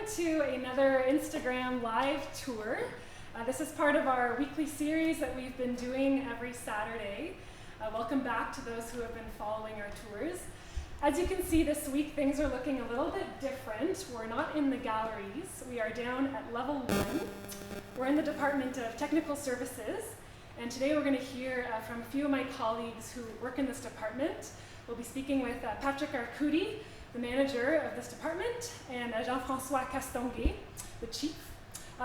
to another Instagram live tour. This is part of our weekly series that we've been doing every Saturday. Welcome back to those who have been following our tours. As you can see this week, things are looking a little bit different. We're not in the galleries. We are down at level 1. We're in the Department of Technical Services, and today we're going to hear from a few of my colleagues who work in this department. We'll be speaking with Patrick Arcudi, the manager of this department, and Jean-François Castonguay, the chief.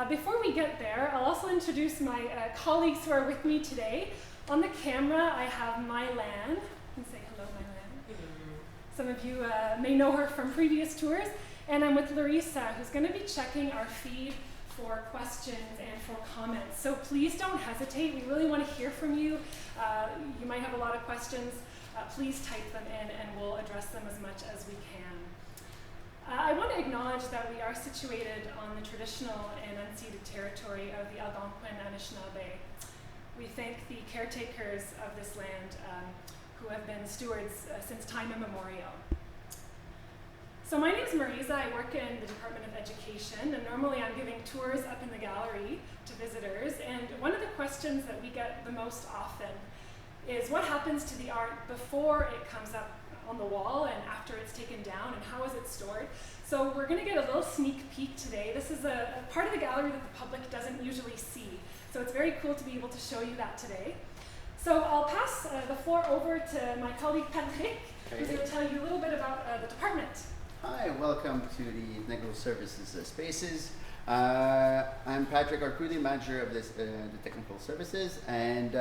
Before we get there, I'll also introduce my colleagues who are with me today. On the camera, I have Mylan. You can say hello, Mylan. Some of you may know her from previous tours. And I'm with Larissa, who's going to be checking our feed for questions and for comments. So please don't hesitate. We really want to hear from you. You might have a lot of questions. Please type them in and we'll address them as much as we can. I want to acknowledge that we are situated on the traditional and unceded territory of the Algonquin Anishinaabe. We thank the caretakers of this land who have been stewards since time immemorial. So my name is Marisa. I work in the Department of Education, and normally I'm giving tours up in the gallery to visitors. And one of the questions that we get the most often is what happens to the art before it comes up on the wall and after it's taken down, and how is it stored? So we're going to get a little sneak peek today. This is a part of the gallery that the public doesn't usually see. So it's very cool to be able to show you that today. So I'll pass the floor over to my colleague Patrick, who's going to tell you a little bit about the department. Hi, welcome to the Technical Services Spaces. I'm Patrick Arcudi, manager of the Technical Services, and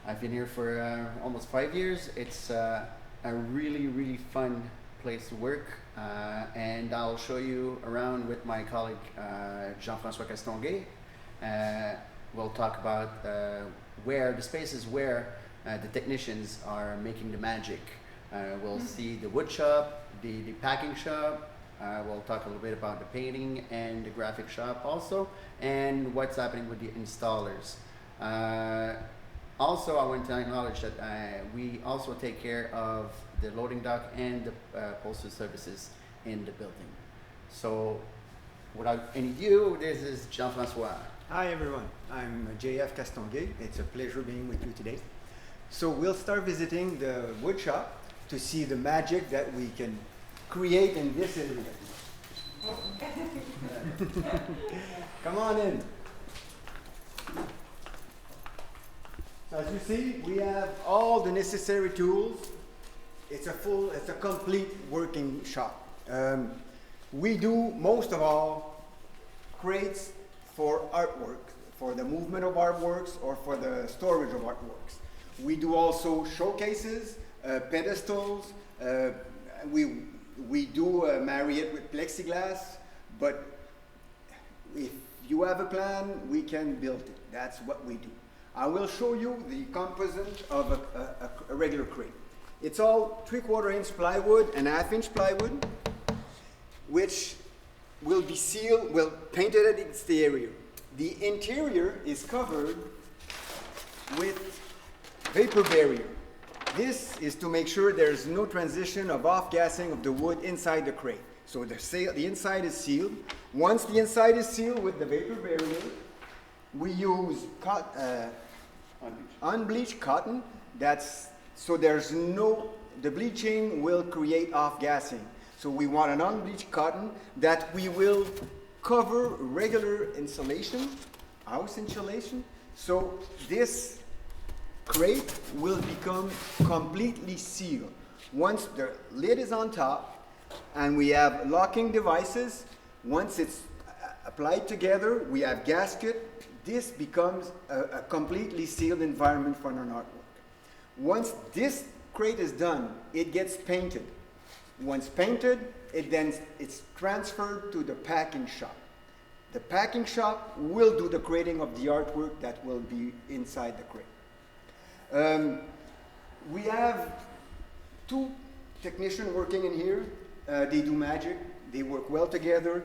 I've been here for almost 5 years. It's a really, really fun place to work, and I'll show you around with my colleague Jean-François Castonguay. We'll talk about where the spaces where the technicians are making the magic. We'll see the wood shop, the packing shop. We'll talk a little bit about the painting and the graphic shop also, and what's happening with the installers. Also, I want to acknowledge that we also take care of the loading dock and the postal services in the building. So, without any ado, this is Jean-François. Hi everyone, I'm JF Castonguay. It's a pleasure being with you today. So we'll start visiting the wood shop to see the magic that we can create in this area. Come on in. So as you see, we have all the necessary tools. It's a complete working shop. We do most of all crates for artwork, for the movement of artworks or for the storage of artworks. We do also showcases, pedestals. We do marry it with plexiglass, but if you have a plan, we can build it. That's what we do. I will show you the composition of a regular crate. It's all 3/4 inch plywood and 1/2 inch plywood, which will be sealed, painted at the exterior. The interior is covered with vapor barrier. This is to make sure there's no transition of off-gassing of the wood inside the crate. So the inside is sealed. Once the inside is sealed with the vapor barrier, we use unbleached cotton. So there's the bleaching will create off-gassing. So we want an unbleached cotton that we will cover regular insulation, house insulation. So this crate will become completely sealed. Once the lid is on top and we have locking devices, once it's applied together, we have gasket. This becomes a completely sealed environment for an artwork. Once this crate is done, it gets painted. Once painted, it's transferred to the packing shop. The packing shop will do the crating of the artwork that will be inside the crate. We have 2 technicians working in here. They do magic. They work well together.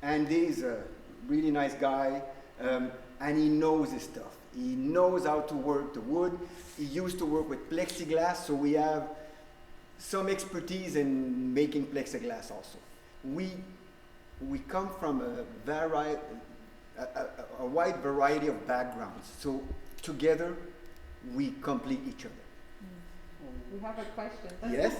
Andy is a really nice guy, and he knows his stuff. He knows how to work the wood. He used to work with plexiglass, so we have some expertise in making plexiglass also. we come from a wide variety of backgrounds. So together, we complete each other. We have a question. Yes?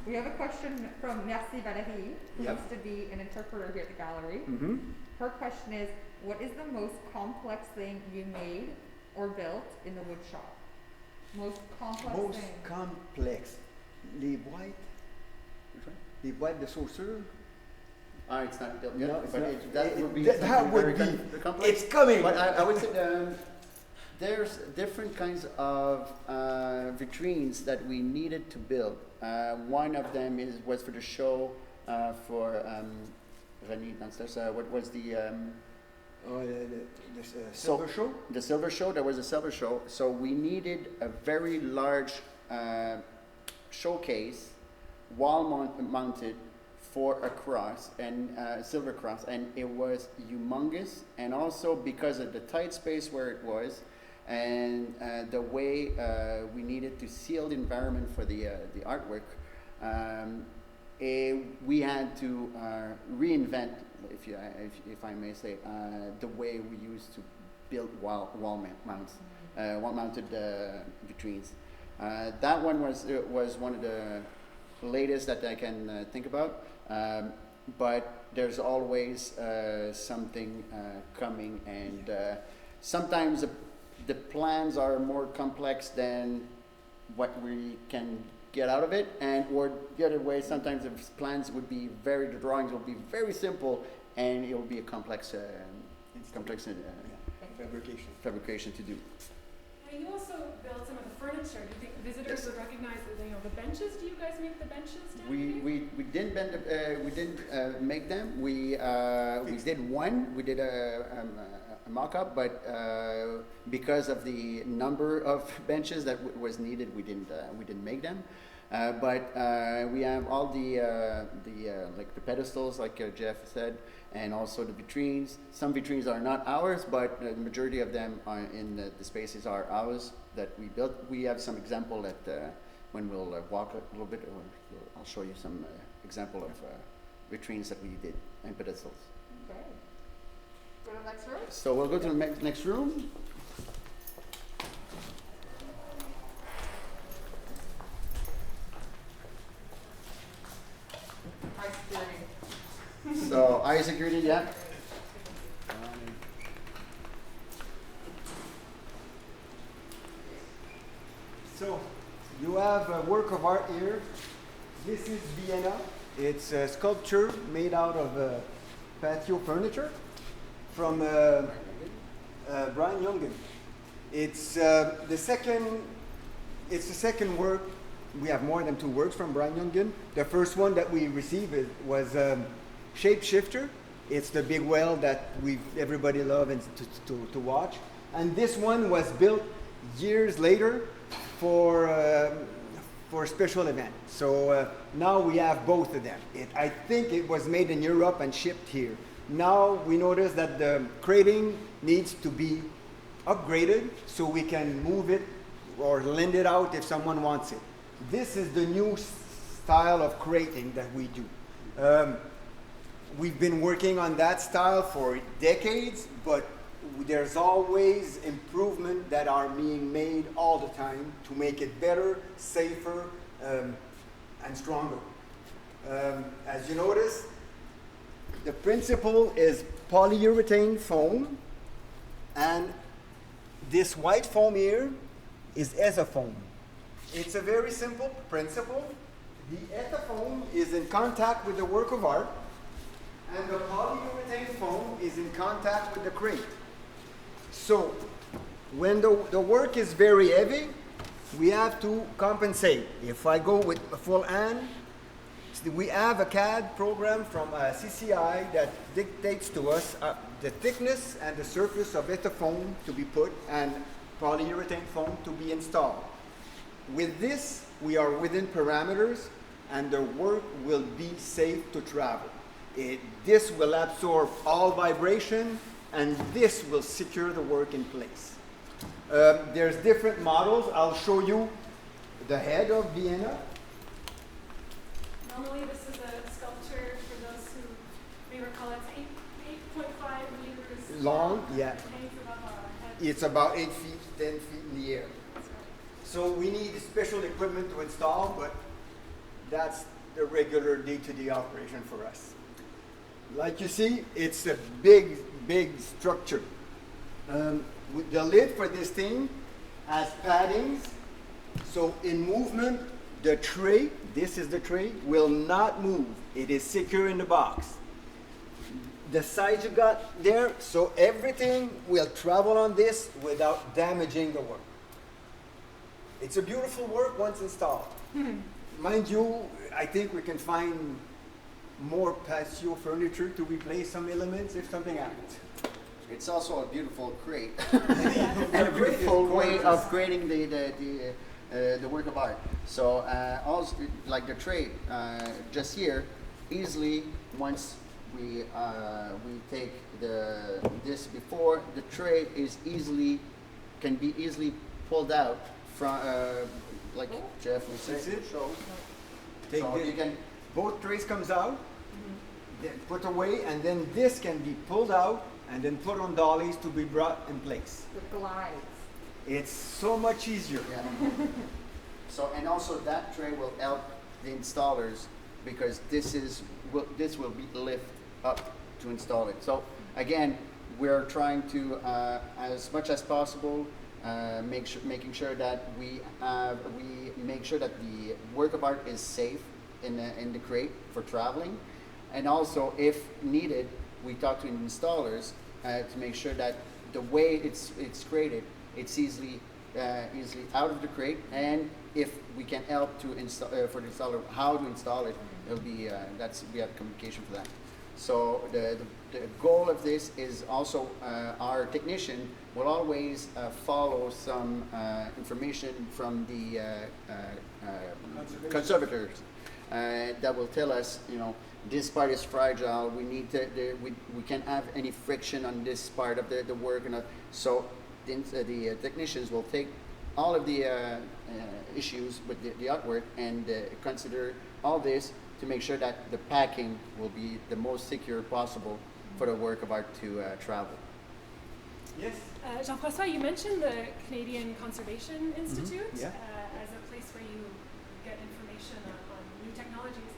We have a question from Merci Valérie, who Yep. used to be an interpreter here at the gallery. Mm-hmm. Her question is, what is the most complex thing you made or built in the wood shop? Most complex Most thing. complex. Les boîtes. Les boîtes de chaussures. It's not built yet, No, it's but not. that would be That something would very be. complex. It's coming. But I would say there's different kinds of vitrines that we needed to build. One of them was for the show for René downstairs. What was the Silver show. The silver show? There was a silver show. So we needed a very large showcase, mounted for a cross and silver cross, and it was humongous. And also because of the tight space where it was, and the way we needed to seal the environment for the artwork, we had to reinvent, if I may say, the way we used to build wall-mounted vitrines. That one was one of the latest that I can think about. But there's always something coming, and sometimes the plans are more complex than what we can get out of it, or the other way, sometimes the plans would be the drawings will be very simple, and it will be a complex fabrication to do. Now, you also built some of the furniture. Do you think visitors Yes. would recognize the benches? Do you guys make the benches down We didn't make them. We did one. We did a mock-up, but because of the number of benches that was needed, we didn't make them. But we have all the like the pedestals, like Jeff said, and also the vitrines. Some vitrines are not ours, but the majority of them are in the spaces are ours that we built. We have some example that when we'll walk a little bit, or I'll show you some example of vitrines that we did and pedestals. Okay. Go to the next room. So we'll go to the next room. High security. So high security, yeah. So you have a work of art here. This is Vienna. It's a sculpture made out of patio furniture from Brian Jungen. It's the second work. We have more than two works from Brian Jungen. The first one that we received was Shapeshifter. It's the big whale that everybody loves and to watch. And this one was built years later for a special event. So now we have both of them. I think it was made in Europe and shipped here. Now we notice that the crating needs to be upgraded so we can move it or lend it out if someone wants it. This is the new style of crating that we do. We've been working on that style for decades, but there's always improvement that are being made all the time to make it better, safer, and stronger. As you notice, the principle is polyurethane foam, and this white foam here is Echofoam. It's a very simple principle. The Echofoam is in contact with the work of art, and the polyurethane foam is in contact with the crate. So when the work is very heavy, we have to compensate. If I go with a full hand, we have a CAD program from CCI that dictates to us the thickness and the surface of EchoFoam to be put and polyurethane foam to be installed. With this, we are within parameters, and the work will be safe to travel. This will absorb all vibration, and this will secure the work in place. There's different models. I'll show you the head of Vienna. Normally this is a sculpture, for those who may recall, it's 8.5 meters Long, yeah. It hangs above our heads. It's about 8 feet, 10 feet in the air. That's right. So we need special equipment to install, but that's the regular day-to-day operation for us. Like you see, it's a big, big structure. With the lid for this thing has paddings, so in movement, the tray, this is the tray, will not move. It is secure in the box. The size you got there, so everything will travel on this without damaging the work. It's a beautiful work once installed. Mind you, I think we can find more patio furniture to replace some elements if something happens. It's also a beautiful crate And and a beautiful way gorgeous. of creating the work of art. So also, like the tray, just here, easily once we take this before, the tray is can be easily pulled out from like Jeff was saying. That's it. So, Take so this. you can Both trays comes out, then put away, and then this can be pulled out and then put on dollies to be brought in place. It glides. It's so much easier. yeah. So and also that tray will help the installers because this will be lift up to install it. So again, we're trying to as much as possible making sure that we make sure that the work of art is safe in the crate for traveling, and also if needed, we talk to installers to make sure that the way it's created, it's easily out of the crate, and if we can help to install for the installer how to install it, it'll be we have communication for that. So the goal of this is also our technician will always follow some information from the conservators that will tell us, this part is fragile. We need to we can't have any friction on this part of the work, and so the technicians will take all of the issues with the artwork and consider all this to make sure that the packing will be the most secure possible for the work of art to travel. Yes. Jean-François, you mentioned the Canadian Conservation Institute Yeah. As a place where you get information on new technologies.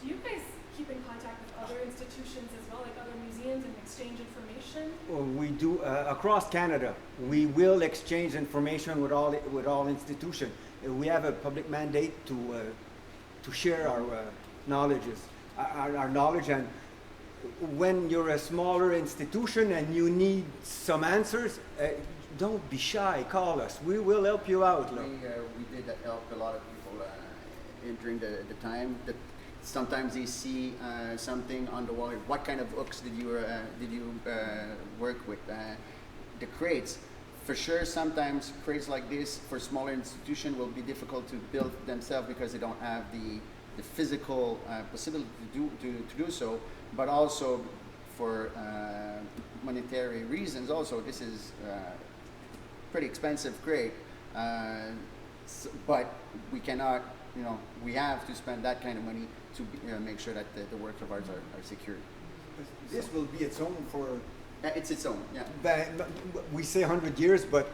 Do you guys keep in contact with other institutions as well, like other museums, and exchange information? Well, we do across Canada. We will exchange information with all institutions. We have a public mandate to share our knowledge, and when you're a smaller institution and you need some answers, don't be shy. Call us. We will help you out. Look. We did help a lot of people during the time that sometimes they see something on the wall. What kind of hooks did you work with? The crates, for sure. Sometimes crates like this for smaller institutions will be difficult to build themselves because they don't have the physical possibility to do so. But also for monetary reasons. Also, this is pretty expensive crate. But we cannot. We have to spend that kind of money to make sure that the works of art are secured. This will be its own for. It's its own, yeah. We say 100 years, but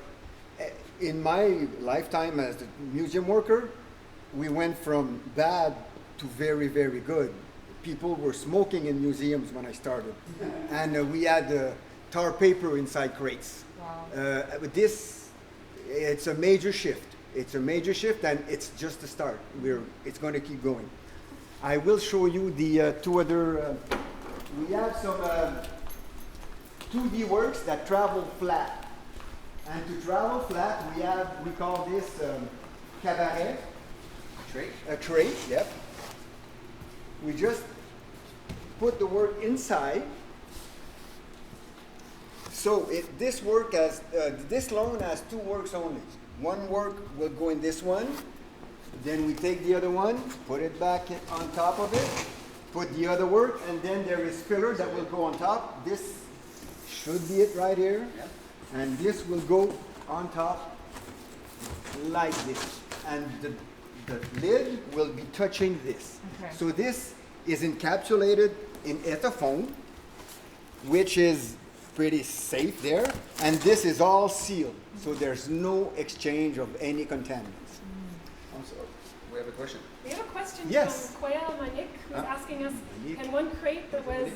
in my lifetime as a museum worker, we went from bad to very, very good. People were smoking in museums when I started, and we had tar paper inside crates. Wow. This, it's a major shift. It's a major shift, and it's just the start. It's going to keep going. I will show you the two other. We have some 2D works that travel flat, and to travel flat, we call this cabaret. Tray? A tray. Yep. We just put the work inside. So this work has this loan has two works only. One work will go in this one. Then we take the other one, put it back on top of it, put the other work, and then there is filler that will go on top. This should be it right here. Yep. And this will go on top like this. And the lid will be touching this. Okay. So this is encapsulated in ethafoam, which is pretty safe there, and this is all sealed, so there's no exchange of any contaminants. Also, we have a question. We have a question Yes. from Koya Manik, who's Ah. asking us, Manik. can one crate that was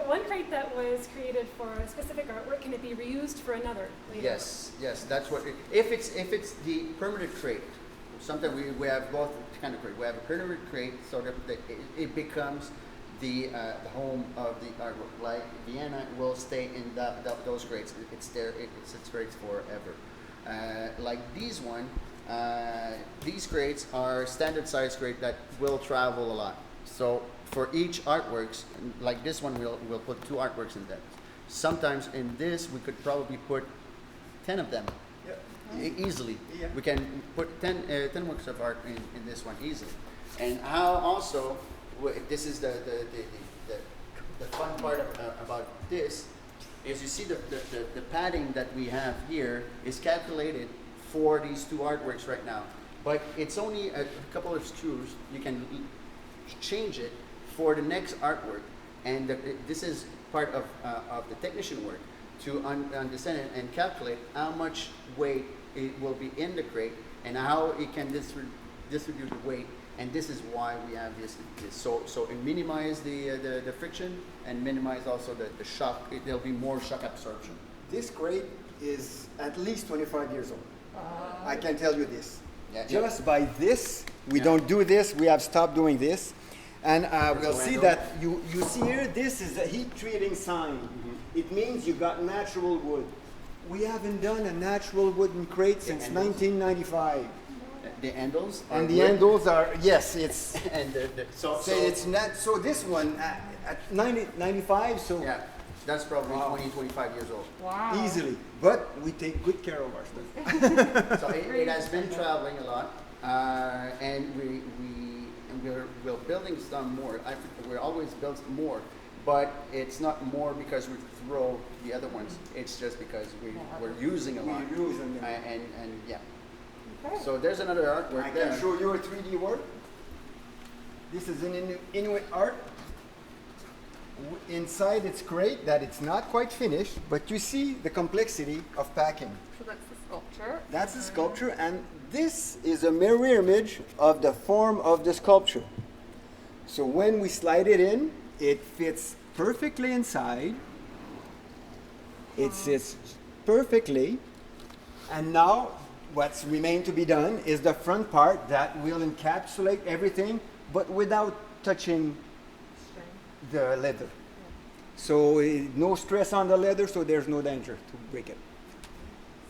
one crate that was created for a specific artwork, can it be reused for another later? Yes, that's what. If it's the permanent crate, sometimes we have both kind of crate. We have a permanent crate, so that it becomes the home of the artwork. Like Vienna will stay in those crates. It's there. It's crates forever. Like these one. These crates are standard size crate that will travel a lot. So for each artworks, like this one, we'll put 2 artworks in that. Sometimes in this, we could probably put 10 of them easily. Yeah. We can put 10 works of art in this one easily. And how also, this is the fun part about this, is you see the padding that we have here is calculated for these 2 artworks right now, but it's only a couple of screws. You can change it for the next artwork, and this is part of the technician work to understand it and calculate how much weight it will be in the crate and how it can distribute the weight. And this is why we have this. So it minimize the friction and minimize also the shock. There'll be more shock absorption. This crate is at least 25 years old. I can tell you this. Yeah, Just by this, we Yeah. don't do this, we have stopped doing this. And we'll the see handle. that you see here, this is a heat treating sign. It means you got natural wood. We haven't done a natural wooden crate since handles. 1995. The handles are And the wood. handles are, yes, it's, And so it's not, so this one at 95, so yeah, that's probably Wow. 25 years old. Wow. easily. But we take good care of our stuff. So it has been traveling a lot, and we're building some more. We're always building more, but it's not more because we throw the other ones. It's just because we're using a lot. We use them, yeah. And yeah. Okay. So there's another artwork I there. can show you a 3D work. This is an Inuit art. Inside it's great that it's not quite finished, but you see the complexity of packing. So that's the sculpture. That's the sculpture, and this is a mirror image of the form of the sculpture. So when we slide it in, it fits perfectly inside. It sits perfectly, and now what's remained to be done is the front part that will encapsulate everything, but without touching the leather. So no stress on the leather, so there's no danger to break it.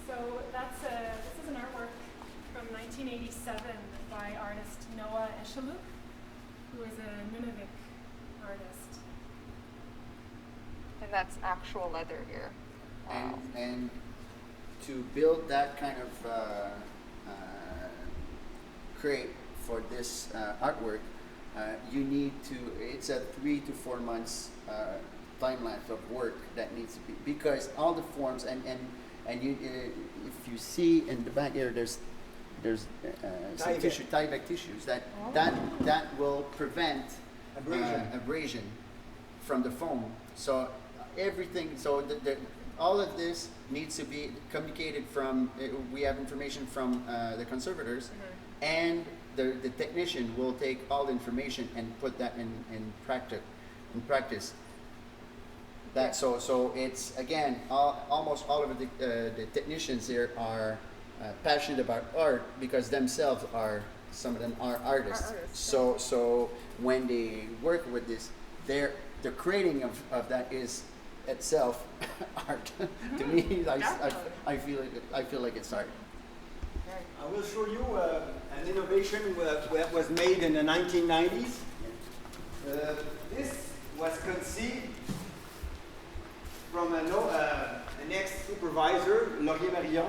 So this is an artwork from 1987 by artist Noah Echalook, who is a Nunavik artist. And that's actual leather here. Wow. And to build that kind of crate for this artwork, you need to. It's a 3 to 4 months time lapse of work that needs to be, because all the forms and you if you see in the back here, there's some Tyvek. tissue, Tyvek tissues that will prevent abrasion from the foam. So everything, so all of this needs to be communicated from. We have information from the conservators, and the technician will take all the information and put that in practice. That so it's again almost all of the technicians here are passionate about art because themselves are, some of them are artists. So when they work with this, the creating of that is itself art. To me, I feel like it's art. I will show you an innovation that was made in the 1990s. This was conceived from an ex-supervisor, Laurier Marion.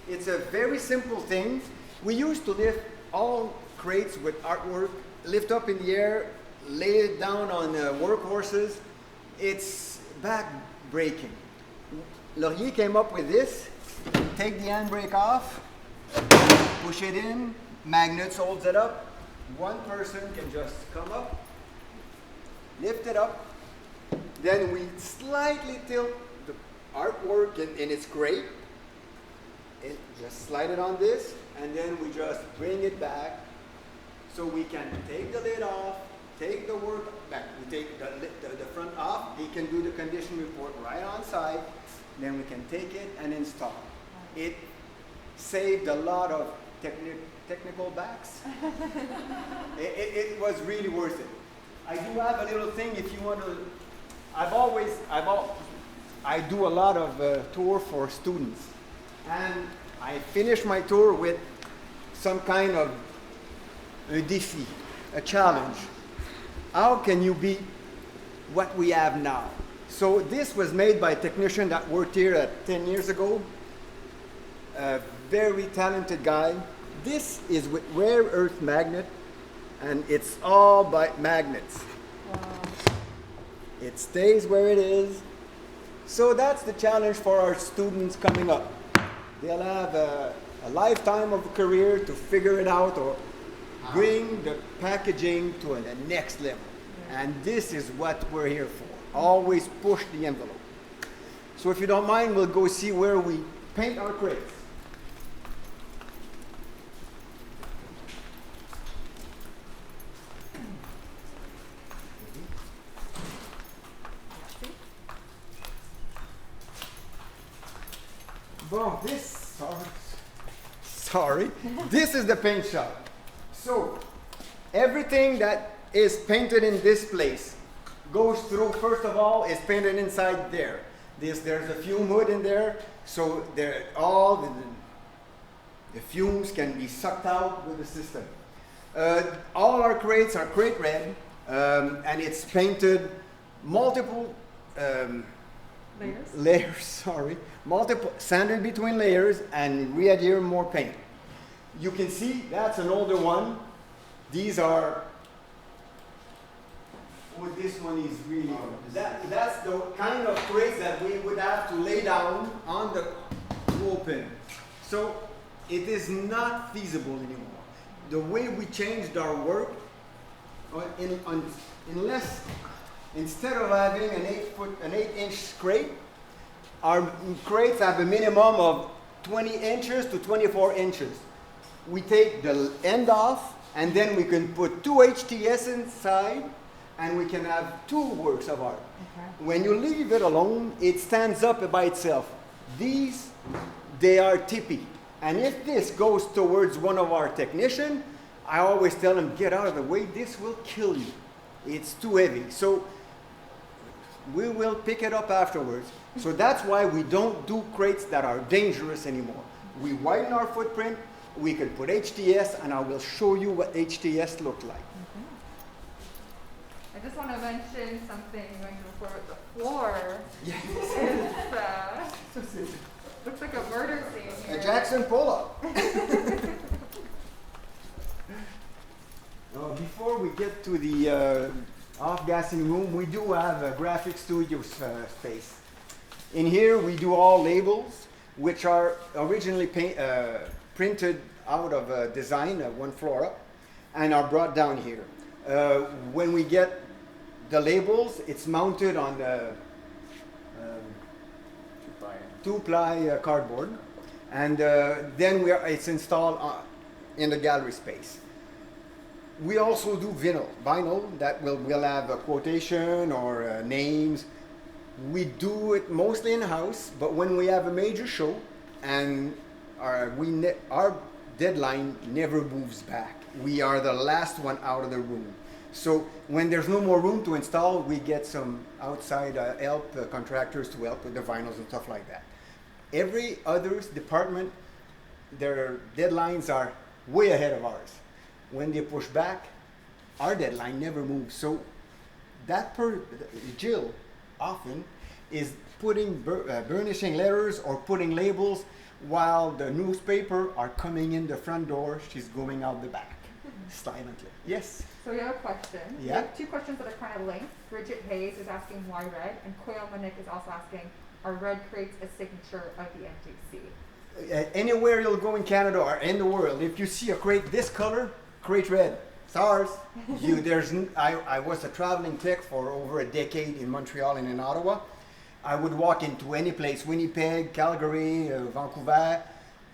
It's a very simple thing. We used to lift all crates with artwork, lift up in the air, lay it down on workhorses. It's back-breaking. Laurier came up with this. Take the handbrake off, push it in, magnets holds it up. One person can just come up, lift it up. Then we slightly tilt the artwork and it's great. And just slide it on this, and then we just bring it back. So we can take the lid off, take the work back. We take the front off. He can do the condition report right on site. Then we can take it and install. It saved a lot of technical backs. It was really worth it. I do have a little thing if you want to. I do a lot of tour for students, and I finish my tour with some kind of a défi, a challenge. How can you beat what we have now? So this was made by a technician that worked here 10 years ago. A very talented guy. This is with rare earth magnet, and it's all by magnets. Wow. It stays where it is. So that's the challenge for our students coming up. They'll have a lifetime of a career to figure it out or bring the packaging to the next level. Yeah. And this is what we're here for. Always push the envelope. So if you don't mind, we'll go see where we paint our crates. Well, sorry, this is the paint shop. So everything that is painted in this place goes through, first of all, is painted inside there. There's a fume hood in there, so all the fumes can be sucked out with the system. All our crates are crate red, and it's painted multiple layers, multiple sanded between layers and re-adhere more paint. You can see that's an older one. These are, this one is really, that's the kind of crates that we would have to lay down on the open. So it is not feasible anymore. The way we changed our work, instead of having an 8-inch crate, our crates have a minimum of 20 inches to 24 inches. We take the end off, and then we can put 2 HTS inside, and we can have 2 works of art. Okay. When you leave it alone, it stands up by itself. These, they are tippy. And if this goes towards one of our technicians, I always tell them, get out of the way, this will kill you. It's too heavy. So we will pick it up afterwards. So that's why we don't do crates that are dangerous anymore. We widen our footprint, we can put HTS, and I will show you what HTS look like. I just want to mention something going before with the floor. Yes. It's, looks like a murder scene here. A Jackson pull-up. Before we get to the off-gassing room, we do have a graphic studio space. In here, we do all labels, which are originally printed out of a design, one floor up, and are brought down here. When we get the labels, it's mounted on the 2-ply cardboard, and then it's installed in the gallery space. We also do vinyl that will have a quotation or names. We do it mostly in-house, but when we have a major show, and our deadline never moves back. We are the last one out of the room. So when there's no more room to install, we get some outside contractors to help with the vinyls and stuff like that. Every other department, their deadlines are way ahead of ours. When they push back, our deadline never moves. So that Jill often is putting burnishing letters or putting labels while the newspaper are coming in the front door. She's going out the back silently. Yes? So we have a question. Yeah. We have 2 questions that are kind of linked. Bridget Hayes is asking why red, and Koyal Manik is also asking, are red crates a signature of the NGC? Anywhere you'll go in Canada or in the world, if you see a crate this color, crate red, it's ours. I was a traveling tech for over a decade in Montreal and in Ottawa. I would walk into any place, Winnipeg, Calgary, Vancouver.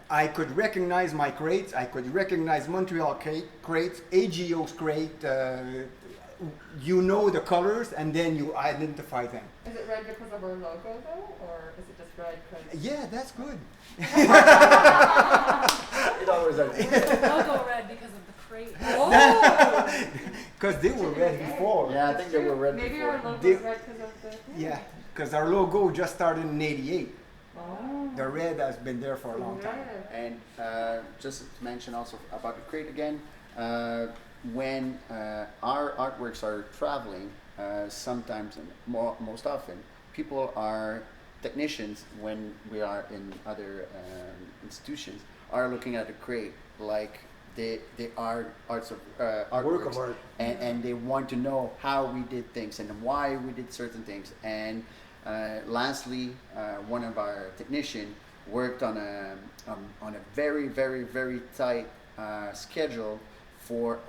I could recognize my crates. I could recognize Montreal crates, AGO's crate. You know the colors, and then you identify them. Is it red because of our logo, though, or is it just red because? Yeah, that's good. It always is. Logo red because of the crate. Oh! Because they were red before. Yeah, I think they were red Maybe before. our logo They- is red because of the. Yeah, because our logo just started in '88. Oh. The red has been there for a long time. Red. And just to mention also about the crate again, when our artworks are traveling, sometimes and most often, people are technicians when we are in other institutions are looking at the crate like they are artworks, Work of art. and they want to know how we did things and why we did certain things. And lastly, one of our technicians worked on a very, very, very tight schedule for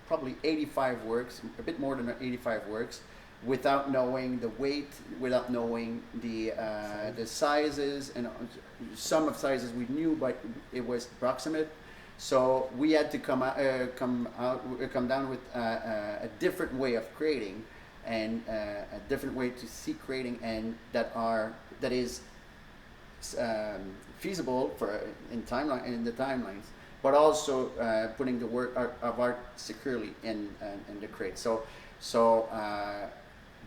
probably 85 works, a bit more than 85 works, without knowing the weight, without knowing the sizes, and some of sizes we knew, but it was approximate. So we had to come down with a different way of creating, and a different way to see creating, and that is feasible for in the timelines, but also putting the work of art securely in the crate. So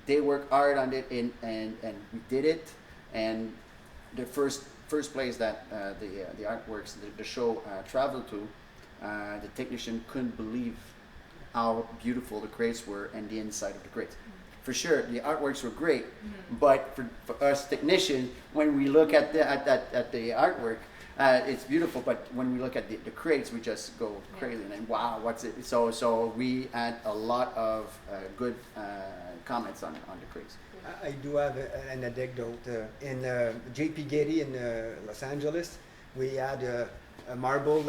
they worked hard on it, and we did it. And the first place that the artworks, the show traveled to, the technician couldn't believe how beautiful the crates were and the inside of the crates. For sure, the artworks were great, but for us technicians, when we look at the artwork, it's beautiful. But when we look at the crates, we just go crazy and wow, what's it? So we had a lot of good comments on the crates. I do have an anecdote. In JP Getty in Los Angeles, we had a marble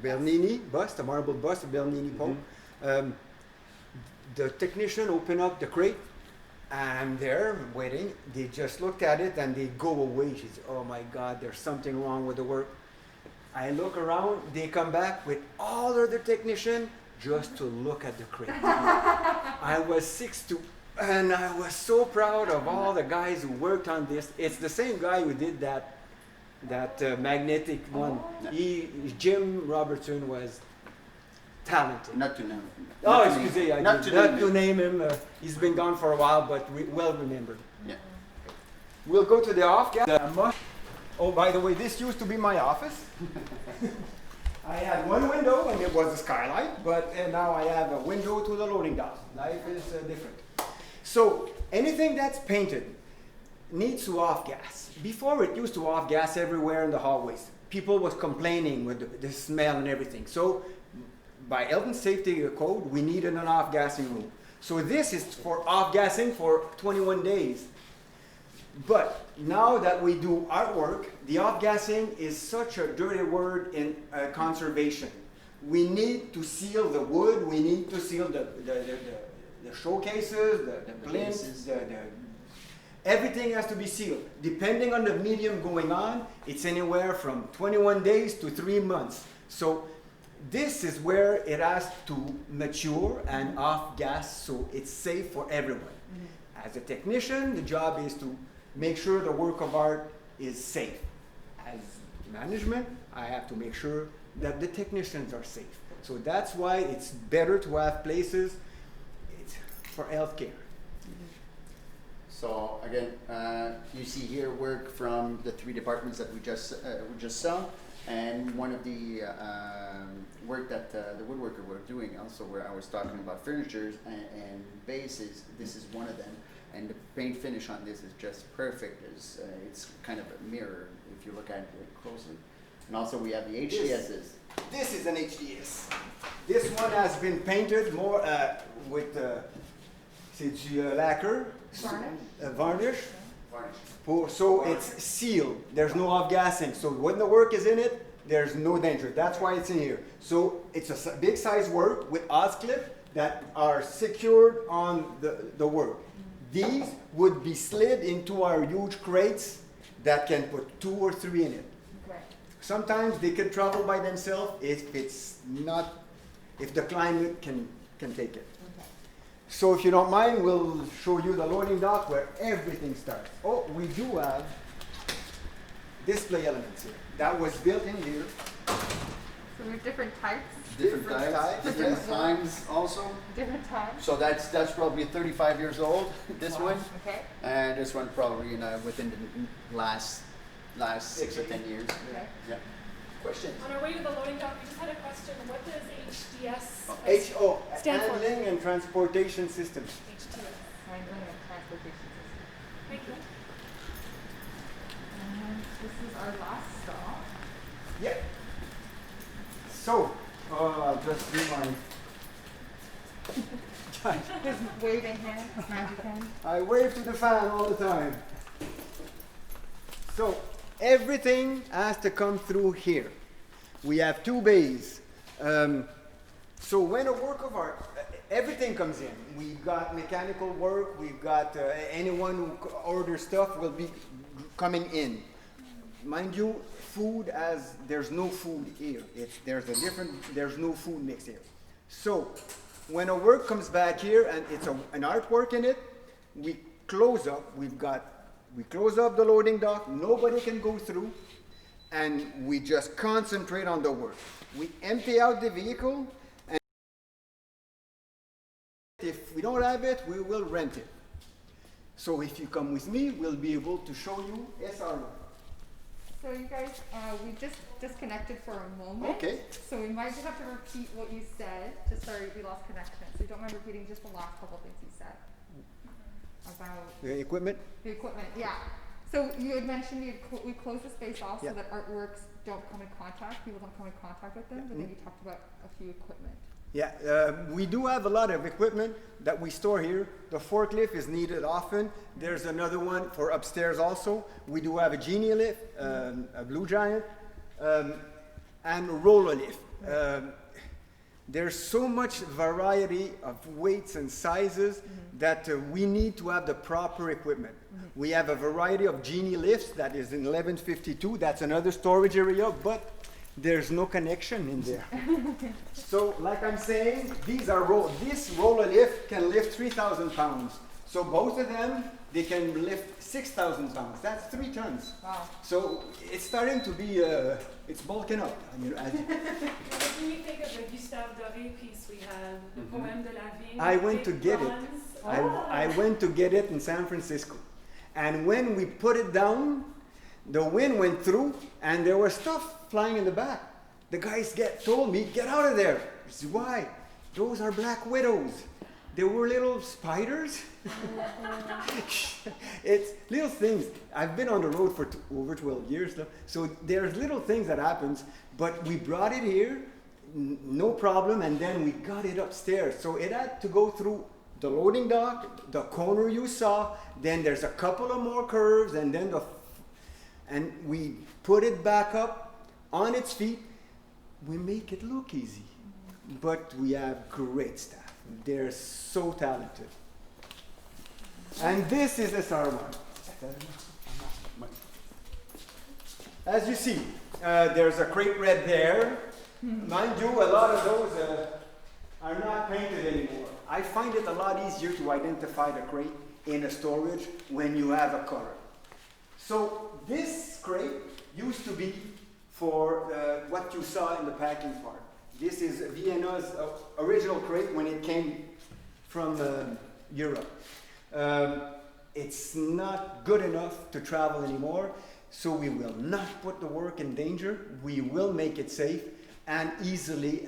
Bernini bust, a marble bust, a Bernini Pope. The technician opened up the crate. I'm there waiting. They just looked at it and they go away. She said, "Oh my God, there's something wrong with the work." I look around. They come back with all other technicians just to look at the crate. I was 6'2", and I was so proud of all the guys who worked on this. It's the same guy who did that magnetic one. Jim Robertson was talented. Not to know. Oh, excuse me, not to name him. He's been gone for a while, but well remembered. Yeah. We'll go to the off-gas. Oh, by the way, this used to be my office. I had one window and it was a skylight, but now I have a window to the loading dock. Life is different. So anything that's painted needs to off-gas. Before it used to off-gas everywhere in the hallways. People was complaining with the smell and everything. So by health and safety code, we needed an off-gassing room. So this is for off-gassing for 21 days. But now that we do artwork, the off-gassing is such a dirty word in conservation. We need to seal the wood, we need to seal the showcases, the plinths, everything has to be sealed. Depending on the medium going on, it's anywhere from 21 days to 3 months. So this is where it has to mature and off-gas so it's safe for everyone. As a technician, the job is to make sure the work of art is safe. As management, I have to make sure that the technicians are safe. So that's why it's better to have places for healthcare. So again, you see here work from the 3 departments that we just saw, and one of the work that the woodworker were doing also, where I was talking about furnitures and bases. This is one of them. And the paint finish on this is just perfect. It's kind of a mirror if you look at it closely. And also we have the HDSs. This is an HDS. This one has been painted more with c'est du lacquer, Varnish. varnish, So it's sealed. There's no off-gassing. So when the work is in it, there's no danger. That's why it's in here. So it's a big size work with hose clip that are secured on the work. These would be slid into our huge crates that can put 2 or 3 in it. Okay. Sometimes they could travel by themselves if the climate can take it. Okay. So if you don't mind, we'll show you the loading dock where everything starts. Oh, we do have display elements here. That was built in here. So we have different types. Different types, different times also. Different types. So that's probably 35 years old, this one. Okay. And this one probably within the last 6 or 10 years. Okay. Yeah. Questions? On our way to the loading dock, we just had a question. What does HDS HO, stand for? Handling and Transportation Systems. HTS. Handling and transportation system. Thank you. And this is our last stop. Yeah. So, just do my. His waving hand, magic hand. I wave to the fan all the time. So, everything has to come through here. We have 2 bays. So when a work of art, everything comes in. We've got mechanical work, we've got anyone who orders stuff will be coming in. Mind you, food there's no food here. There's no food mix here. So when a work comes back here and it's an artwork in it, we close up. We close up the loading dock. Nobody can go through, and we just concentrate on the work. We empty out the vehicle, and if we don't have it, we will rent it. So if you come with me, we'll be able to show you SR. So you guys, we just disconnected for a moment. Okay. So we might just have to repeat what you said. Sorry, we lost connection. So you don't mind repeating just the last couple things you said about The equipment? the equipment. Yeah. So you had mentioned we closed the space off Yeah. so that artworks don't come in contact. People don't come in contact with them. But then you talked about a few equipment. Yeah, we do have a lot of equipment that we store here. The forklift is needed often. There's another one for upstairs also. We do have a genie lift, a Blue Giant, and a roller lift. There's so much variety of weights and sizes that we need to have the proper equipment. We have a variety of genie lifts that is in 1152. That's another storage area, but there's no connection in there. So, like I'm saying, this roller lift can lift 3,000 pounds. So both of them, they can lift 6,000 pounds. That's 3 tons. Wow. So it's starting to be, it's bulking up. What do you think of the Gustave Doré piece we have, the Poème de la Vigne? I went to get it. Bronze? I went to get it in San Francisco. And when we put it down, the wind went through and there was stuff flying in the back. The guys told me, get out of there. I said, why? Those are black widows. They were little spiders. It's little things. I've been on the road for over 12 years now. So there's little things that happens, but we brought it here, no problem, and then we got it upstairs. So it had to go through the loading dock, the corner you saw, then there's a couple of more curves, and then and we put it back up on its feet. We make it look easy, but we have great staff. They're so talented. And this is SR1. As you see, there's a crate red there. Mind you, a lot of those are not painted anymore. I find it a lot easier to identify the crate in a storage when you have a color. So this crate used to be for what you saw in the packing part. This is Vienna's original crate when it came from Europe. It's not good enough to travel anymore, so we will not put the work in danger. We will make it safe and easily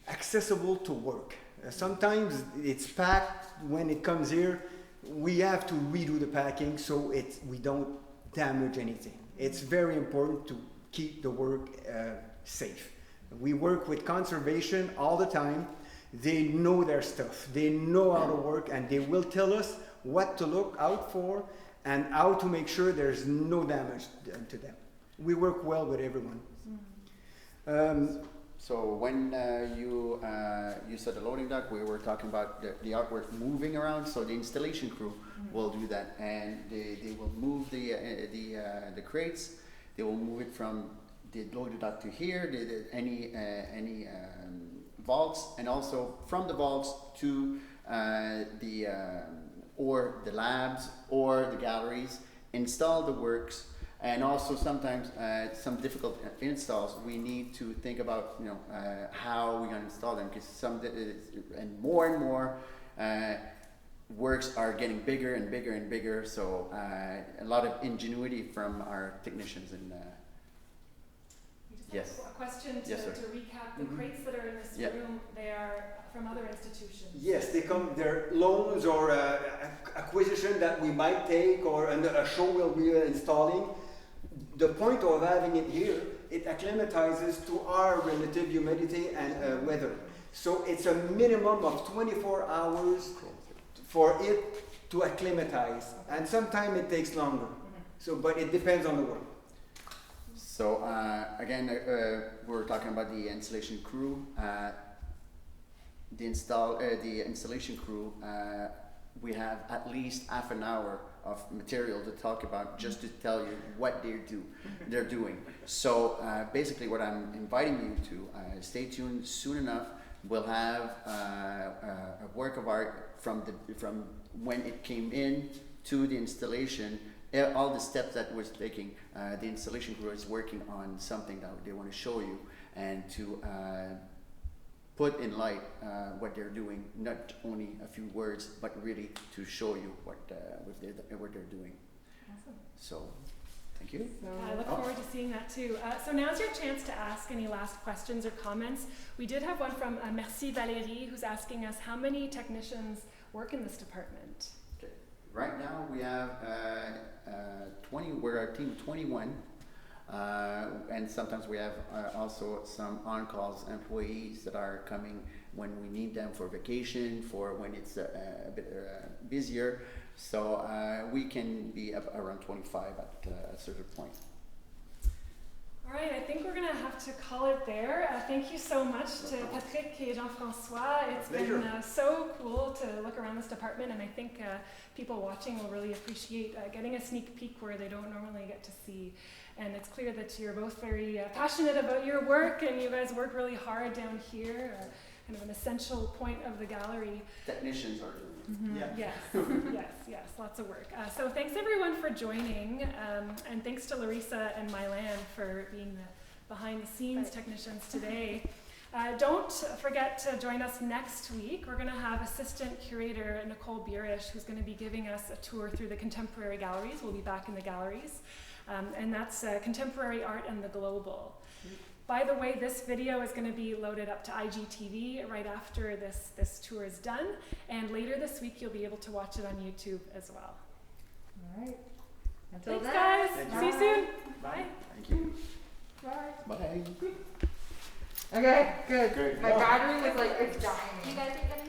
accessible to work. Sometimes it's packed when it comes here. We have to redo the packing so we don't damage anything. It's very important to keep the work safe. We work with conservation all the time. They know their stuff. They know how to work, and they will tell us what to look out for, and how to make sure there's no damage done to them. We work well with everyone. So when you said the loading dock, we were talking about the artwork moving around. So the installation crew will do that, and they will move the crates. They will move it from the loading dock to here, any vaults, and also from the vaults to or the labs or the galleries. Install the works. And also sometimes some difficult installs, we need to think about how we're going to install them, because and more works are getting bigger and bigger and bigger. So a lot of ingenuity from our technicians. And yes. A question to recap: the crates that are in this room, they are from other institutions. Yes, they're loans or acquisition that we might take, or a show will be installing. The point of having it here, it acclimatizes to our relative humidity and weather. So it's a minimum of 24 hours for it to acclimatize, and sometimes it takes longer. So, but it depends on the work. So again, we're talking about the installation crew. The installation crew. We have at least half an hour of material to talk about, just to tell you what they're doing. So basically what I'm inviting you to, stay tuned. Soon enough we'll have a work of art from when it came in to the installation, all the steps that was taking. The installation crew is working on something that they want to show you, and to put in light what they're doing, not only a few words, but really to show you what they're doing. Awesome. So, thank you. I look forward to seeing that too. So now's your chance to ask any last questions or comments. We did have one from Merci Valérie, who's asking us how many technicians work in this department. Okay. Right now we have 20. We're a team of 21. And sometimes we have also some on-calls employees that are coming when we need them for vacation, for when it's a bit busier. So we can be up around 25 at a certain point. All right, I think we're going to have to call it there. Thank you so much to Patrick and Jean-François. It's been so cool to look around this department, and I think people watching will really appreciate getting a sneak peek where they don't normally get to see. And it's clear that you're both very passionate about your work, and you guys work really hard down here, kind of an essential point of the gallery. Technicians are doing it. Yeah. Yes, lots of work. So thanks everyone for joining, and thanks to Larissa and Mylan for being the behind-the-scenes technicians today. Don't forget to join us next week. We're going to have assistant curator Nicole Burish, who's going to be giving us a tour through the contemporary galleries. We'll be back in the galleries. And that's Contemporary Art and the Global. By the way, this video is going to be loaded up to IGTV right after this tour is done. And later this week, you'll be able to watch it on YouTube as well. All right. Until Thanks, then. guys. See you soon. Bye. Thank you. Bye. Bye. Okay, good. Great. My battery was like, it's dying. You guys are getting